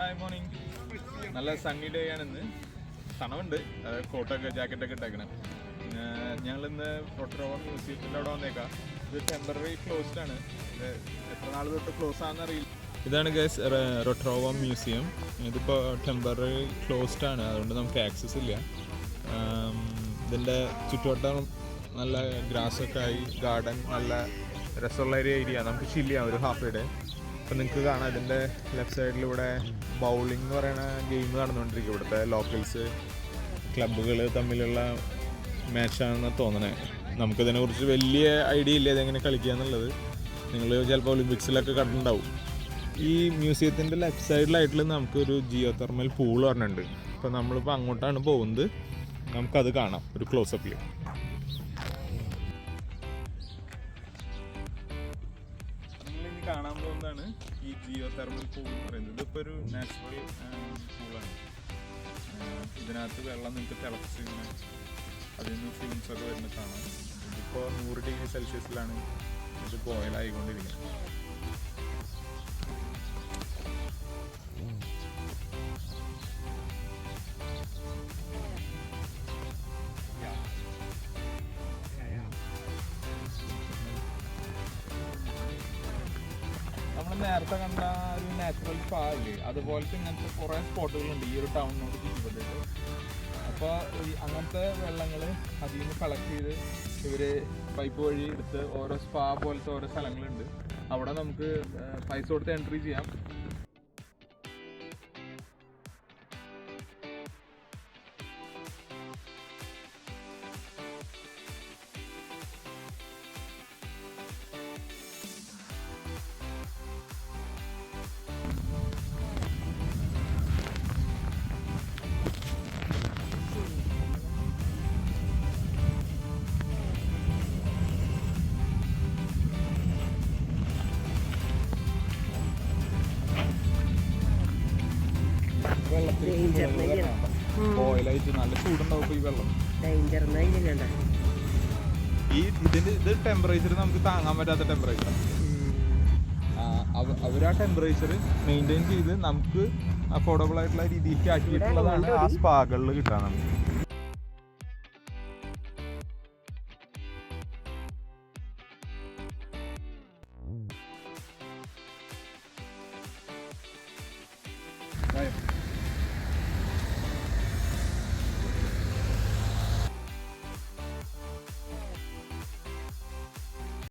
Hi morning. നല്ല Sunny day ആണിന്ന്. തണവുണ്ട്, കോട്ടൊക്കെ ജാക്കറ്റൊക്കെ ഇട്ടേക്കണം. ഞങ്ങളിന്ന് റൊട്രോവ മ്യൂസിയത്തിൻ്റെ അവിടെ വന്നേക്കാം. ഇത് ടെമ്പററി ക്ലോസ്ഡ് ആണ്. ഇത് എത്ര നാൾ തൊട്ട് ക്ലോസ് ആണെന്ന് അറിയില്ല. ഇതാണ് ഗൈസ് റൊട്രോവ മ്യൂസിയം. ഇതിപ്പോൾ ടെമ്പററി ക്ലോസ്ഡ് ആണ്, അതുകൊണ്ട് നമുക്ക് ആക്സസ് ഇല്ല. ഇതിൻ്റെ ചുറ്റുവട്ടം നല്ല ഗ്രാസൊക്കെ ആയി, ഗാർഡൻ നല്ല രസമുള്ള ഒരു ഏരിയ. നമുക്ക് ചില്ല് ചെയ്യാം ഒരു ഹാഫ് ഡേ. അപ്പോൾ നിങ്ങൾക്ക് കാണാം ഇതിൻ്റെ ലെഫ്റ്റ് സൈഡിലൂടെ ബൗളിംഗ് എന്ന് പറയുന്ന ഗെയിം നടന്നുകൊണ്ടിരിക്കും. ഇവിടുത്തെ ലോക്കൽസ് ക്ലബ്ബുകൾ തമ്മിലുള്ള മാച്ചാണെന്ന് തോന്നണേ. നമുക്കിതിനെക്കുറിച്ച് വലിയ ഐഡിയ ഇല്ല ഇതെങ്ങനെ കളിക്കുക എന്നുള്ളത്. നിങ്ങൾ ചിലപ്പോൾ ഒളിമ്പിക്സിലൊക്കെ കണ്ടിട്ടുണ്ടാവും. ഈ മ്യൂസിയത്തിൻ്റെ ലെഫ്റ്റ് സൈഡിലായിട്ടുള്ള നമുക്കൊരു ജിയോ തെർമൽ പൂൾ പറഞ്ഞിട്ടുണ്ട്. അപ്പോൾ നമ്മളിപ്പോൾ അങ്ങോട്ടാണ് പോകുന്നത്. നമുക്കത് കാണാം ഒരു ക്ലോസപ്പിൽ. നമ്മളിനി കാണാൻ പോകുന്നതാണ് ഈ ജിയോ തെർമൽ പൂൾ എന്ന് പറയുന്നത്. ഇതിപ്പോൾ ഒരു നാച്ചുറൽ പൂളാണ്. ഇതിനകത്ത് വെള്ളം നിങ്ങൾക്ക് തിളച്ച് ഇങ്ങനെ അതിൽ നിന്ന് ഫിലിംസൊക്കെ വരുന്നത് കാണാം. ഇതിപ്പോൾ 100 ഡിഗ്രി സെൽഷ്യസിലാണ് ഇത് ബോയിലായിക്കൊണ്ടിരിക്കുന്നത്. നമ്മൾ നേരത്തെ കണ്ട ഒരു നാച്ചുറൽ സ്പാ ഇല്ലേ, അതുപോലത്തെ ഇങ്ങനത്തെ കുറേ സ്പോട്ടുകളുണ്ട് ഈ ഒരു ടൗണിനോട് ചുറ്റിപ്പെട്ടിട്ട്. അപ്പോൾ ഈ അങ്ങനത്തെ വെള്ളങ്ങൾ അതിൽ നിന്ന് കളക്ട് ചെയ്ത് ഇവർ പൈപ്പ് വഴി എടുത്ത് ഓരോ സ്പാ പോലത്തെ ഓരോ സ്ഥലങ്ങളുണ്ട്. അവിടെ നമുക്ക് പൈസ കൊടുത്ത് എൻട്രി ചെയ്യാം. ബോയിലായിട്ട് നല്ല ചൂടുണ്ടാവും ഈ വെള്ളം. ഇത് ടെമ്പറേച്ചർ നമുക്ക് താങ്ങാൻ പറ്റാത്ത ടെമ്പറേച്ചർ. അവർ ആ ടെമ്പറേച്ചർ മെയിൻറ്റെയിൻ ചെയ്ത് നമുക്ക് അഫോർഡബിൾ ആയിട്ടുള്ള രീതിക്ക് ആക്കിയിട്ടുള്ളതാണ് ആ സ്പാകളിൽ കിട്ടാൻ നമുക്ക്.